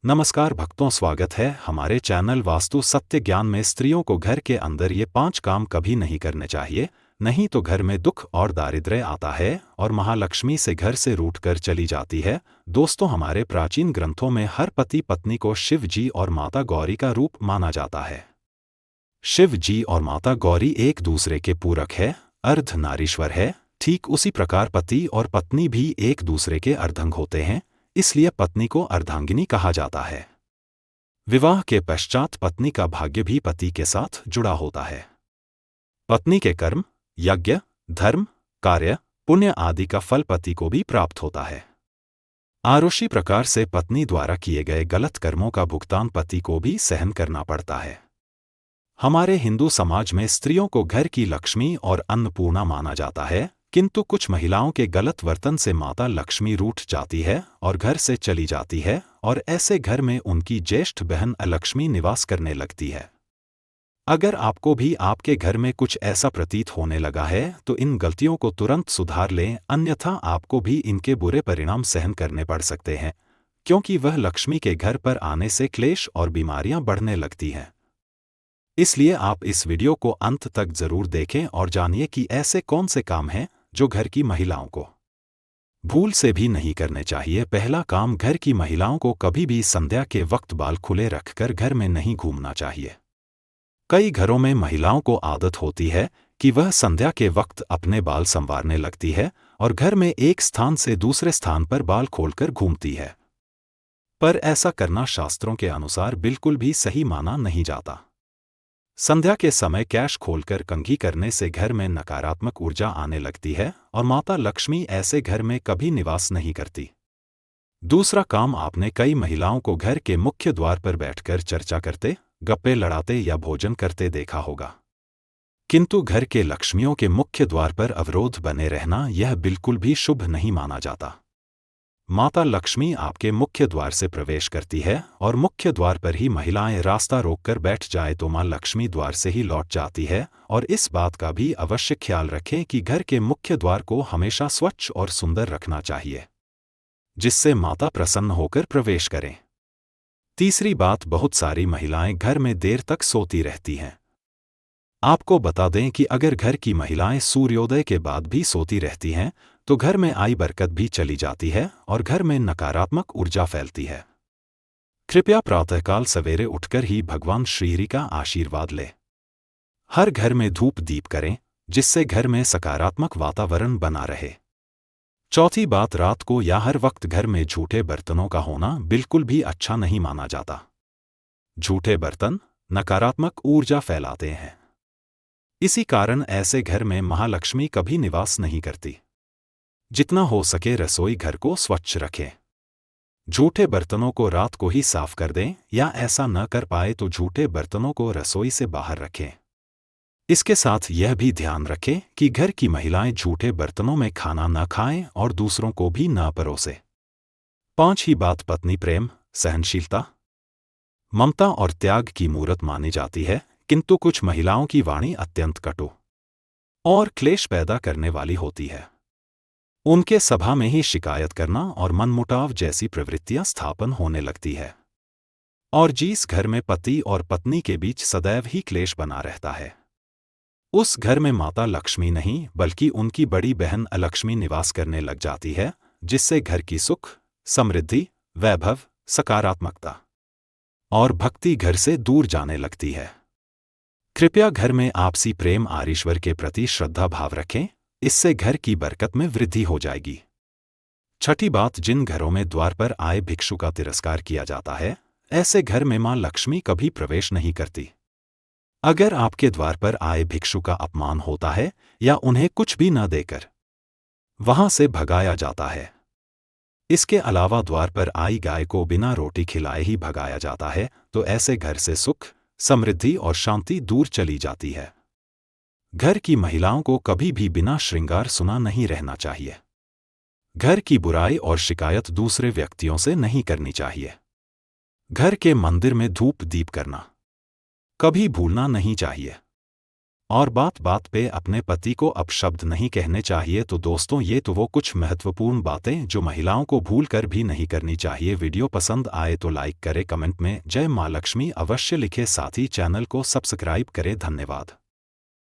नमस्कार भक्तों, स्वागत है हमारे चैनल वास्तु सत्य ज्ञान में। स्त्रियों को घर के अंदर ये 5 काम कभी नहीं करने चाहिए, नहीं तो घर में दुख और दारिद्र्य आता है और महालक्ष्मी से घर से रूठकर चली जाती है। दोस्तों, हमारे प्राचीन ग्रंथों में हर पति पत्नी को शिव जी और माता गौरी का रूप माना जाता है। शिव जी और माता गौरी एक दूसरे के पूरक है, अर्धनारीश्वर है। ठीक उसी प्रकार पति और पत्नी भी एक दूसरे के अर्धांग होते हैं, इसलिए पत्नी को अर्धांगिनी कहा जाता है। विवाह के पश्चात पत्नी का भाग्य भी पति के साथ जुड़ा होता है। पत्नी के कर्म, यज्ञ, धर्म, कार्य, पुण्य आदि का फल पति को भी प्राप्त होता है। आरुषि प्रकार से पत्नी द्वारा किए गए गलत कर्मों का भुगतान पति को भी सहन करना पड़ता है। हमारे हिंदू समाज में स्त्रियों को घर की लक्ष्मी और अन्नपूर्णा माना जाता है, किंतु कुछ महिलाओं के गलत वर्तन से माता लक्ष्मी रूठ जाती है और घर से चली जाती है, और ऐसे घर में उनकी ज्येष्ठ बहन अलक्ष्मी निवास करने लगती है। अगर आपको भी आपके घर में कुछ ऐसा प्रतीत होने लगा है तो इन गलतियों को तुरंत सुधार लें, अन्यथा आपको भी इनके बुरे परिणाम सहन करने पड़ सकते हैं, क्योंकि वह लक्ष्मी के घर पर आने से क्लेश और बीमारियां बढ़ने लगती हैं। इसलिए आप इस वीडियो को अंत तक जरूर देखें और जानिए कि ऐसे कौन से काम हैं जो घर की महिलाओं को भूल से भी नहीं करने चाहिए। पहला काम, घर की महिलाओं को कभी भी संध्या के वक्त बाल खुले रखकर घर में नहीं घूमना चाहिए। कई घरों में महिलाओं को आदत होती है कि वह संध्या के वक्त अपने बाल संवारने लगती है और घर में एक स्थान से दूसरे स्थान पर बाल खोलकर घूमती है, पर ऐसा करना शास्त्रों के अनुसार बिल्कुल भी सही माना नहीं जाता। संध्या के समय कैश खोलकर कंघी करने से घर में नकारात्मक ऊर्जा आने लगती है और माता लक्ष्मी ऐसे घर में कभी निवास नहीं करती। दूसरा काम, आपने कई महिलाओं को घर के मुख्य द्वार पर बैठकर चर्चा करते, गप्पे लड़ाते या भोजन करते देखा होगा, किंतु घर के लक्ष्मियों के मुख्य द्वार पर अवरोध बने रहना यह बिल्कुल भी शुभ नहीं माना जाता। माता लक्ष्मी आपके मुख्य द्वार से प्रवेश करती है और मुख्य द्वार पर ही महिलाएं रास्ता रोककर बैठ जाए तो मां लक्ष्मी द्वार से ही लौट जाती है। और इस बात का भी अवश्य ख्याल रखें कि घर के मुख्य द्वार को हमेशा स्वच्छ और सुंदर रखना चाहिए, जिससे माता प्रसन्न होकर प्रवेश करें। तीसरी बात, बहुत सारी महिलाएं घर में देर तक सोती रहती हैं। आपको बता दें कि अगर घर की महिलाएं सूर्योदय के बाद भी सोती रहती हैं तो घर में आई बरकत भी चली जाती है और घर में नकारात्मक ऊर्जा फैलती है। कृपया प्रातःकाल सवेरे उठकर ही भगवान श्रीहरि का आशीर्वाद लें। हर घर में धूप दीप करें, जिससे घर में सकारात्मक वातावरण बना रहे। चौथी बात, रात को या हर वक्त घर में झूठे बर्तनों का होना बिल्कुल भी अच्छा नहीं माना जाता। झूठे बर्तन नकारात्मक ऊर्जा फैलाते हैं, इसी कारण ऐसे घर में महालक्ष्मी कभी निवास नहीं करती। जितना हो सके रसोई घर को स्वच्छ रखें। झूठे बर्तनों को रात को ही साफ कर दें, या ऐसा न कर पाए तो झूठे बर्तनों को रसोई से बाहर रखें। इसके साथ यह भी ध्यान रखें कि घर की महिलाएं झूठे बर्तनों में खाना न खाएं और दूसरों को भी न परोसें। पांचवी बात, पत्नी प्रेम, सहनशीलता, ममता और त्याग की मूरत मानी जाती है, किंतु कुछ महिलाओं की वाणी अत्यंत कटु और क्लेश पैदा करने वाली होती है। उनके सभा में ही शिकायत करना और मनमुटाव जैसी प्रवृत्तियां स्थापन होने लगती है, और जिस घर में पति और पत्नी के बीच सदैव ही क्लेश बना रहता है, उस घर में माता लक्ष्मी नहीं बल्कि उनकी बड़ी बहन अलक्ष्मी निवास करने लग जाती है, जिससे घर की सुख, समृद्धि, वैभव, सकारात्मकता और भक्ति घर से दूर जाने लगती है। कृपया घर में आपसी प्रेम और ईश्वर के प्रति श्रद्धा भाव रखें, इससे घर की बरकत में वृद्धि हो जाएगी। छठी बात, जिन घरों में द्वार पर आए भिक्षु का तिरस्कार किया जाता है, ऐसे घर में मां लक्ष्मी कभी प्रवेश नहीं करती। अगर आपके द्वार पर आए भिक्षु का अपमान होता है या उन्हें कुछ भी न देकर वहां से भगाया जाता है, इसके अलावा द्वार पर आई गाय को बिना रोटी खिलाए ही भगाया जाता है, तो ऐसे घर से सुख, समृद्धि और शांति दूर चली जाती है। घर की महिलाओं को कभी भी बिना श्रृंगार सुना नहीं रहना चाहिए। घर की बुराई और शिकायत दूसरे व्यक्तियों से नहीं करनी चाहिए। घर के मंदिर में धूप दीप करना कभी भूलना नहीं चाहिए। और बात बात पे अपने पति को अपशब्द नहीं कहने चाहिए। तो दोस्तों, ये तो वो कुछ महत्वपूर्ण बातें जो महिलाओं को भूल कर भी नहीं करनी चाहिए। वीडियो पसंद आए तो लाइक करें, कमेंट में जय मां लक्ष्मी अवश्य लिखे, साथ ही चैनल को सब्सक्राइब करें। धन्यवाद।